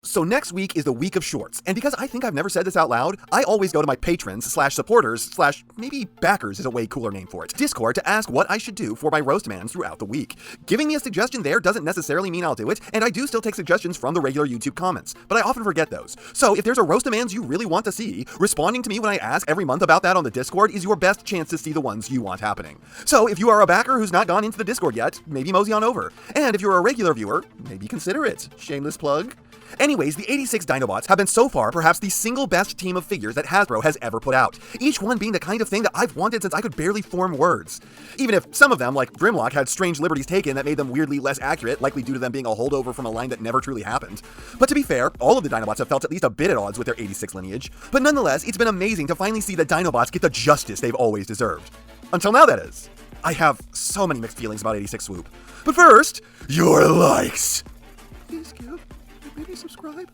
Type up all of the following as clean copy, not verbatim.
So next week is the week of shorts, and because I think I've never said this out loud, I always go to my patrons/supporters/ maybe backers is a way cooler name for it, Discord to ask what I should do for my roast mans throughout the week. Giving me a suggestion there doesn't necessarily mean I'll do it, and I do still take suggestions from the regular YouTube comments, but I often forget those. So if there's a roast mans you really want to see, responding to me when I ask every month about that on the Discord is your best chance to see the ones you want happening. So if you are a backer who's not gone into the Discord yet, maybe mosey on over. And if you're a regular viewer, maybe consider it. Shameless plug. Anyways, the 86 Dinobots have been so far perhaps the single best team of figures that Hasbro has ever put out, each one being the kind of thing that I've wanted since I could barely form words. Even if some of them, like Grimlock, had strange liberties taken that made them weirdly less accurate, likely due to them being a holdover from a line that never truly happened. But to be fair, all of the Dinobots have felt at least a bit at odds with their 86 lineage, but nonetheless, it's been amazing to finally see the Dinobots get the justice they've always deserved. Until now, that is. I have so many mixed feelings about 86 Swoop. But first, your likes! Please give. Maybe subscribe.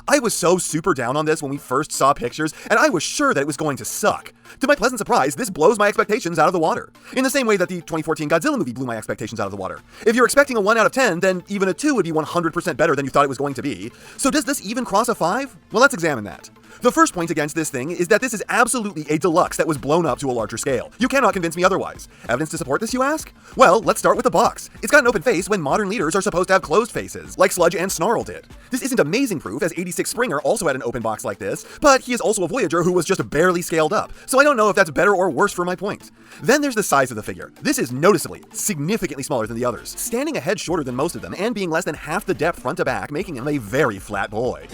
I was so super down on this when we first saw pictures, and I was sure that it was going to suck. To my pleasant surprise, this blows my expectations out of the water. In the same way that the 2014 Godzilla movie blew my expectations out of the water. If you're expecting a 1 out of 10, then even a 2 would be 100% better than you thought it was going to be. So does this even cross a 5? Well, let's examine that. The first point against this thing is that this is absolutely a deluxe that was blown up to a larger scale. You cannot convince me otherwise. Evidence to support this, you ask? Well, let's start with the box. It's got an open face when modern leaders are supposed to have closed faces, like Sludge and Snarl did. This isn't amazing proof, as 86 Springer also had an open box like this, but he is also a Voyager who was just barely scaled up, so I don't know if that's better or worse for my point. Then there's the size of the figure. This is noticeably, significantly smaller than the others, standing a head shorter than most of them and being less than half the depth front to back, making him a very flat boy.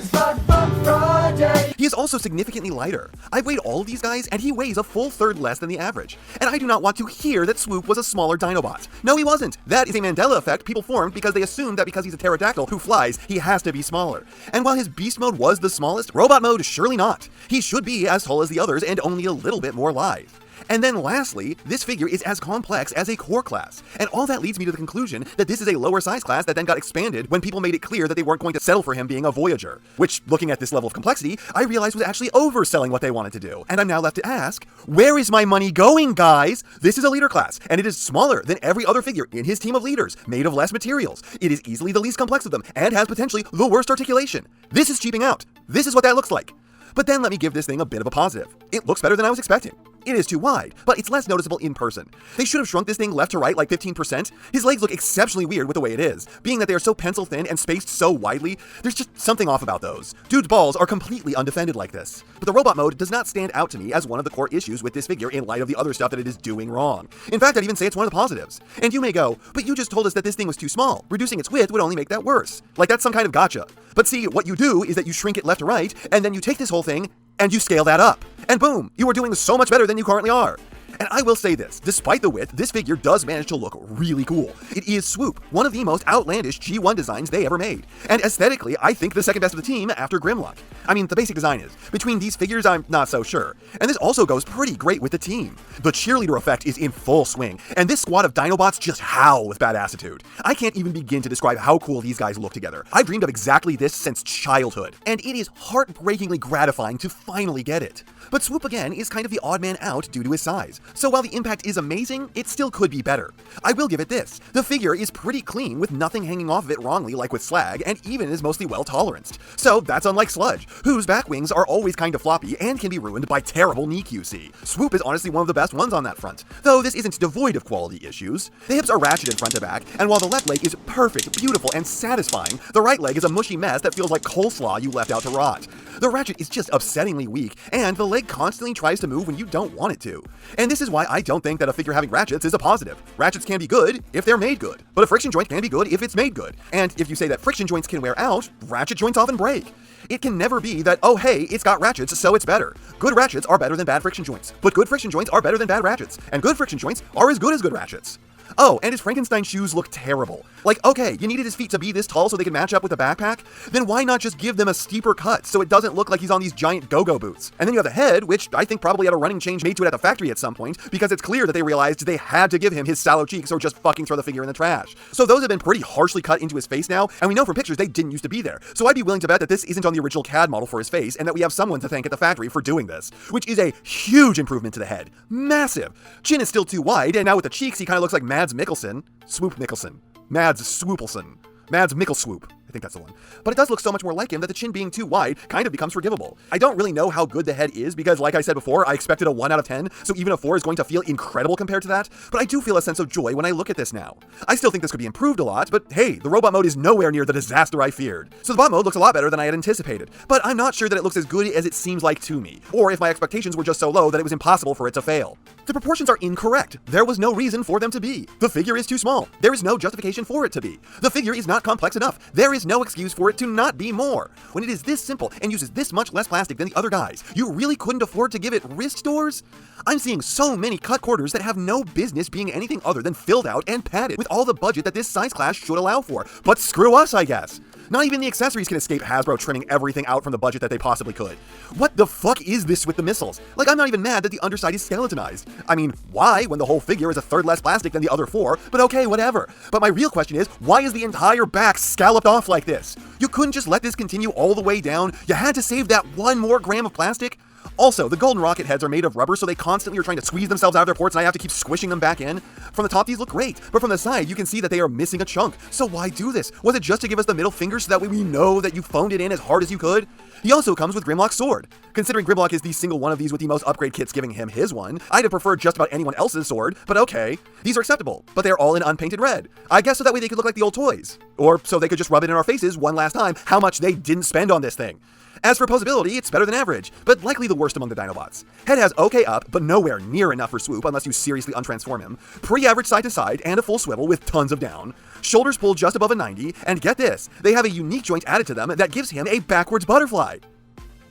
He is also significantly lighter. I've weighed all of these guys, and he weighs a full third less than the average. And I do not want to hear that Swoop was a smaller Dinobot. No, he wasn't. That is a Mandela effect people formed because they assumed that because he's a pterodactyl who flies, he has to be smaller. And while his beast mode was the smallest, robot mode surely not. He should be as tall as the others and only a little bit more lithe. And then lastly, this figure is as complex as a core class. And all that leads me to the conclusion that this is a lower size class that then got expanded when people made it clear that they weren't going to settle for him being a Voyager. Which, looking at this level of complexity, I realized was actually overselling what they wanted to do. And I'm now left to ask, where is my money going, guys? This is a leader class, and it is smaller than every other figure in his team of leaders, made of less materials. It is easily the least complex of them, and has potentially the worst articulation. This is cheaping out. This is what that looks like. But then let me give this thing a bit of a positive. It looks better than I was expecting. It is too wide, but it's less noticeable in person. They should have shrunk this thing left to right like 15%. His legs look exceptionally weird with the way it is. Being that they are so pencil thin and spaced so widely, there's just something off about those. Dude's balls are completely undefended like this. But the robot mode does not stand out to me as one of the core issues with this figure in light of the other stuff that it is doing wrong. In fact, I'd even say it's one of the positives. And you may go, but you just told us that this thing was too small. Reducing its width would only make that worse. Like that's some kind of gotcha. But see, what you do is that you shrink it left to right, and then you take this whole thing and you scale that up. And boom, you are doing so much better than you currently are. And I will say this, despite the width, this figure does manage to look really cool. It is Swoop, one of the most outlandish G1 designs they ever made. And aesthetically, I think the second best of the team after Grimlock. I mean, the basic design is. Between these figures, I'm not so sure. And this also goes pretty great with the team. The cheerleader effect is in full swing, and this squad of Dinobots just howl with badassitude. I can't even begin to describe how cool these guys look together. I've dreamed of exactly this since childhood, and it is heartbreakingly gratifying to finally get it. But Swoop again is kind of the odd man out due to his size. So while the impact is amazing, it still could be better. I will give it this. The figure is pretty clean with nothing hanging off of it wrongly like with Slag, and even is mostly well toleranced. So that's unlike Sludge, whose back wings are always kind of floppy and can be ruined by terrible knee QC. Swoop is honestly one of the best ones on that front, though this isn't devoid of quality issues. The hips are ratcheted front to back, and while the left leg is perfect, beautiful, and satisfying, the right leg is a mushy mess that feels like coleslaw you left out to rot. The ratchet is just upsettingly weak, and the leg constantly tries to move when you don't want it to. And this is why I don't think that a figure having ratchets is a positive. Ratchets can be good if they're made good, but a friction joint can be good if it's made good. And if you say that friction joints can wear out, ratchet joints often break. It can never be that, oh hey, it's got ratchets, so it's better. Good ratchets are better than bad friction joints, but good friction joints are better than bad ratchets, and good friction joints are as good as good ratchets. Oh, and his Frankenstein shoes look terrible. Like, okay, you needed his feet to be this tall so they could match up with the backpack? Then why not just give them a steeper cut so it doesn't look like he's on these giant go-go boots? And then you have the head, which I think probably had a running change made to it at the factory at some point, because it's clear that they realized they had to give him his sallow cheeks or just fucking throw the figure in the trash. So those have been pretty harshly cut into his face now, and we know from pictures they didn't used to be there. So I'd be willing to bet that this isn't on the original CAD model for his face, and that we have someone to thank at the factory for doing this, which is a huge improvement to the head. Massive! Chin is still too wide, and now with the cheeks he kind of looks like Mads Mikkelsen. Swoop Mikkelsen. Mads Swoopelson. Mads Mickelswoop. think that's the one. But it does look so much more like him that the chin being too wide kind of becomes forgivable. I don't really know how good the head is because, like I said before, I expected a 1 out of 10, so even a 4 is going to feel incredible compared to that, but I do feel a sense of joy when I look at this now. I still think this could be improved a lot, but hey, the robot mode is nowhere near the disaster I feared. So the bot mode looks a lot better than I had anticipated, but I'm not sure that it looks as good as it seems like to me, or if my expectations were just so low that it was impossible for it to fail. The proportions are incorrect. There was no reason for them to be. The figure is too small. There is no justification for it to be. The figure is not complex enough. There is no excuse for it to not be more. When it is this simple and uses this much less plastic than the other guys, you really couldn't afford to give it wrist stores? I'm seeing so many cut quarters that have no business being anything other than filled out and padded with all the budget that this size class should allow for. But screw us, I guess. Not even the accessories can escape Hasbro trimming everything out from the budget that they possibly could. What the fuck is this with the missiles? Like, I'm not even mad that the underside is skeletonized. I mean, why when the whole figure is a third less plastic than the other 4? But okay, whatever. But my real question is, why is the entire back scalloped off like this? You couldn't just let this continue all the way down? You had to save that 1 more gram of plastic? Also, the golden rocket heads are made of rubber, so they constantly are trying to squeeze themselves out of their ports, and I have to keep squishing them back in. From the top, these look great, but from the side, you can see that they are missing a chunk. So why do this? Was it just to give us the middle finger so that way we know that you phoned it in as hard as you could? He also comes with Grimlock's sword. Considering Grimlock is the single one of these with the most upgrade kits giving him his one, I'd have preferred just about anyone else's sword, but okay. These are acceptable, but they're all in unpainted red. I guess so that way they could look like the old toys. Or so they could just rub it in our faces one last time how much they didn't spend on this thing. As for posability, it's better than average, but likely the worst among the Dinobots. Head has okay up, but nowhere near enough for Swoop unless you seriously untransform him. Pretty average side to side, and a full swivel with tons of down. Shoulders pull just above a 90, and get this, they have a unique joint added to them that gives him a backwards butterfly.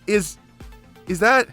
Is that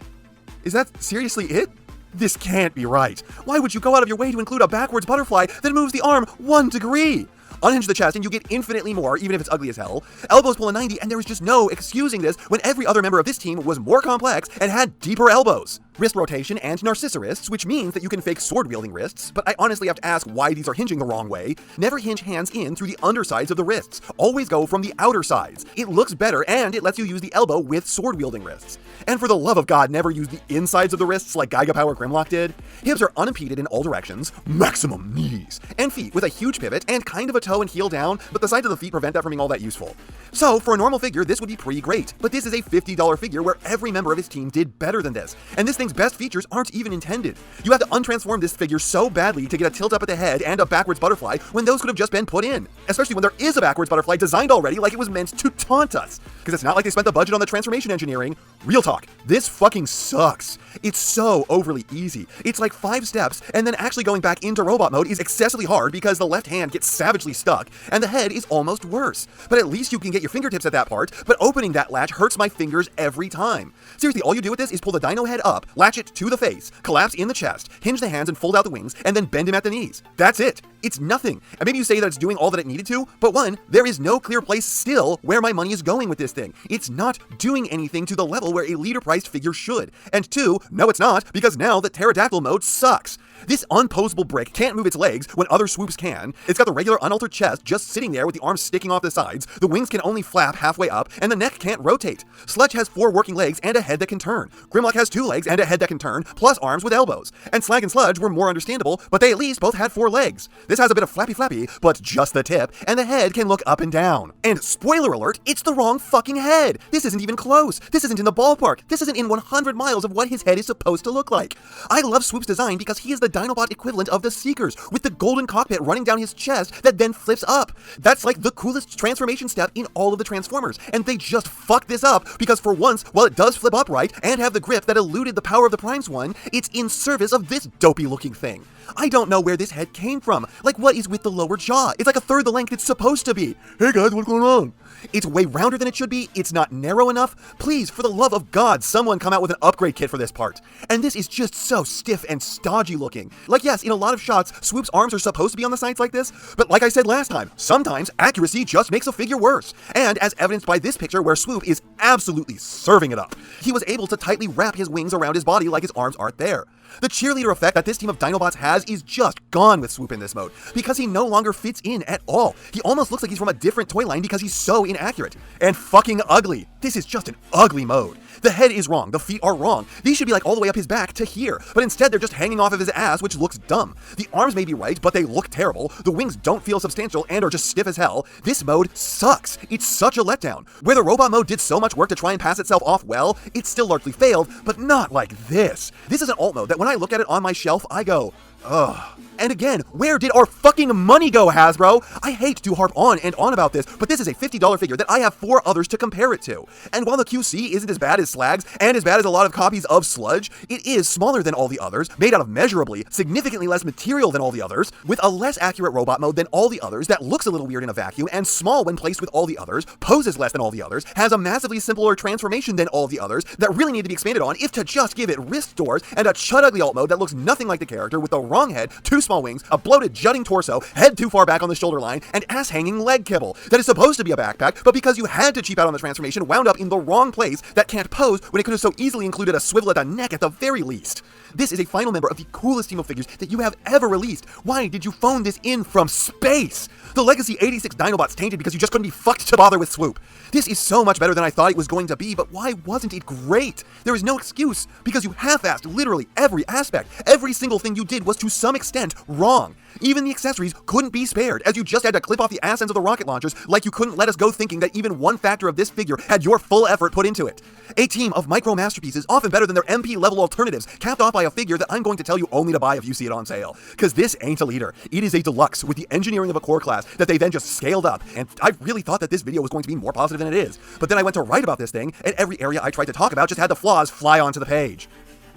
seriously it? This can't be right. Why would you go out of your way to include a backwards butterfly that moves the arm 1 degree? Unhinge the chest and you get infinitely more, even if it's ugly as hell. Elbows pull a 90, and there is just no excusing this when every other member of this team was more complex and had deeper elbows. Wrist rotation and Narcissa wrists, which means that you can fake sword-wielding wrists, but I honestly have to ask why these are hinging the wrong way. Never hinge hands in through the undersides of the wrists. Always go from the outer sides. It looks better, and it lets you use the elbow with sword-wielding wrists. And for the love of God, never use the insides of the wrists like Giga Power Grimlock did. Hips are unimpeded in all directions, maximum knees, and feet with a huge pivot and kind of a toe and heel down, but the sides of the feet prevent that from being all that useful. So, for a normal figure, this would be pretty great, but this is a $50 figure where every member of his team did better than this, and this thing's best features aren't even intended. You have to untransform this figure so badly to get a tilt up at the head and a backwards butterfly when those could have just been put in, especially when there is a backwards butterfly designed already like it was meant to taunt us, because it's not like they spent the budget on the transformation engineering. Real talk, this fucking sucks. It's so overly easy. It's like 5 steps, and then actually going back into robot mode is excessively hard because the left hand gets savagely stuck, and the head is almost worse. But at least you can get your fingertips at that part, but opening that latch hurts my fingers every time. Seriously, all you do with this is pull the dino head up, latch it to the face, collapse in the chest, hinge the hands and fold out the wings, and then bend him at the knees. That's it. It's nothing. And maybe you say that it's doing all that it needed to, but 1, there is no clear place still where my money is going with this thing. It's not doing anything to the level where a leader-priced figure should. And 2, no it's not, because now the pterodactyl mode sucks. This unposable brick can't move its legs when other swoops can. It's got the regular unaltered chest just sitting there with the arms sticking off the sides, the wings can only flap halfway up, and the neck can't rotate. Sledge has 4 working legs and a head that can turn. Grimlock has 2 legs and a head that can turn, plus arms with elbows. And Slag and Sludge were more understandable, but they at least both had 4 legs. This has a bit of flappy, but just the tip, and the head can look up and down. And spoiler alert, it's the wrong fucking head! This isn't even close! This isn't in the ballpark! This isn't in 100 miles of what his head is supposed to look like! I love Swoop's design because he is the Dinobot equivalent of the Seekers, with the golden cockpit running down his chest that then flips up. That's like the coolest transformation step in all of the Transformers, and they just fucked this up because for once, while it does flip upright and have the grip that eluded the power of the Primes one, it's in service of this dopey looking thing. I don't know where this head came from. Like, what is with the lower jaw? It's like a third the length it's supposed to be. Hey guys, what's going on? It's way rounder than it should be, it's not narrow enough. Please, for the love of God, someone come out with an upgrade kit for this part. And this is just so stiff and stodgy looking. Like yes, in a lot of shots, Swoop's arms are supposed to be on the sides like this, but like I said last time, sometimes accuracy just makes a figure worse. And as evidenced by this picture where Swoop is absolutely serving it up. He was able to tightly wrap his wings around his body like his arms aren't there. The cheerleader effect that this team of Dinobots has is just gone with Swoop in this mode, because he no longer fits in at all. He almost looks like he's from a different toy line because he's so inaccurate. And fucking ugly. This is just an ugly mode. The head is wrong, the feet are wrong. These should be like all the way up his back to here, but instead they're just hanging off of his ass, which looks dumb. The arms may be right, but they look terrible. The wings don't feel substantial and are just stiff as hell. This mode sucks. It's such a letdown. Where the robot mode did so much work to try and pass itself off well, it still largely failed, but not like this. This is an alt mode that when I look at it on my shelf, I go, ugh. And again, where did our fucking money go, Hasbro? I hate to harp on and on about this, but this is a $50 figure that I have 4 others to compare it to. And while the QC isn't as bad as Slag's, and as bad as a lot of copies of Sludge, it is smaller than all the others, made out of measurably, significantly less material than all the others, with a less accurate robot mode than all the others that looks a little weird in a vacuum, and small when placed with all the others, poses less than all the others, has a massively simpler transformation than all the others, that really need to be expanded on if to just give it wrist doors, and a chud ugly alt mode that looks nothing like the character with the wrong head, 2 small wings, a bloated jutting torso, head too far back on the shoulder line, and ass-hanging leg kibble that is supposed to be a backpack, but because you had to cheap out on the transformation, wound up in the wrong place that can't pose when it could have so easily included a swivel at the neck at the very least. This is a final member of the coolest team of figures that you have ever released. Why did you phone this in from space? The Legacy 86 Dinobots tainted because you just couldn't be fucked to bother with Swoop. This is so much better than I thought it was going to be, but why wasn't it great? There is no excuse, because you half-assed literally every aspect. Every single thing you did was to some extent wrong. Even the accessories couldn't be spared, as you just had to clip off the ass ends of the rocket launchers, like you couldn't let us go thinking that even one factor of this figure had your full effort put into it. A team of micro masterpieces, often better than their MP level alternatives, capped off by a figure that I'm going to tell you only to buy if you see it on sale. Cause this ain't a leader. It is a deluxe with the engineering of a core class that they then just scaled up, and I really thought that this video was going to be more positive than it is. But then I went to write about this thing, and every area I tried to talk about just had the flaws fly onto the page.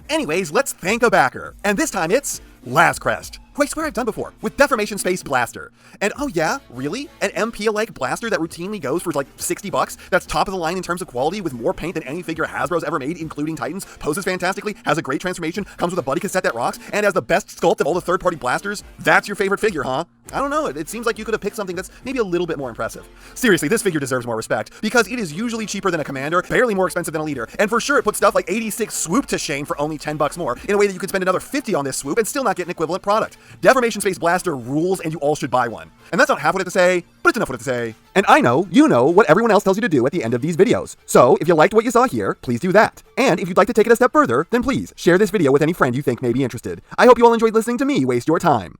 Anyways, let's thank a backer. And this time it's Lazcrest, who I swear I've done before, with Deformation Space Blaster. And oh yeah, really? An MP-like blaster that routinely goes for like $60? That's top of the line in terms of quality, with more paint than any figure Hasbro's ever made, including Titans, poses fantastically, has a great transformation, comes with a buddy cassette that rocks, and has the best sculpt of all the third-party blasters? That's your favorite figure, huh? I don't know, it seems like you could have picked something that's maybe a little bit more impressive. Seriously, this figure deserves more respect, because it is usually cheaper than a Commander, barely more expensive than a Leader, and for sure it puts stuff like 86 Swoop to shame for only $10 more, in a way that you could spend another $50 on this Swoop and still not get an equivalent product. Deformation Space Blaster rules, and you all should buy one. And that's not half what I have to say, but it's enough what I have to say. And I know, you know, what everyone else tells you to do at the end of these videos. So, if you liked what you saw here, please do that. And if you'd like to take it a step further, then please, share this video with any friend you think may be interested. I hope you all enjoyed listening to me waste your time.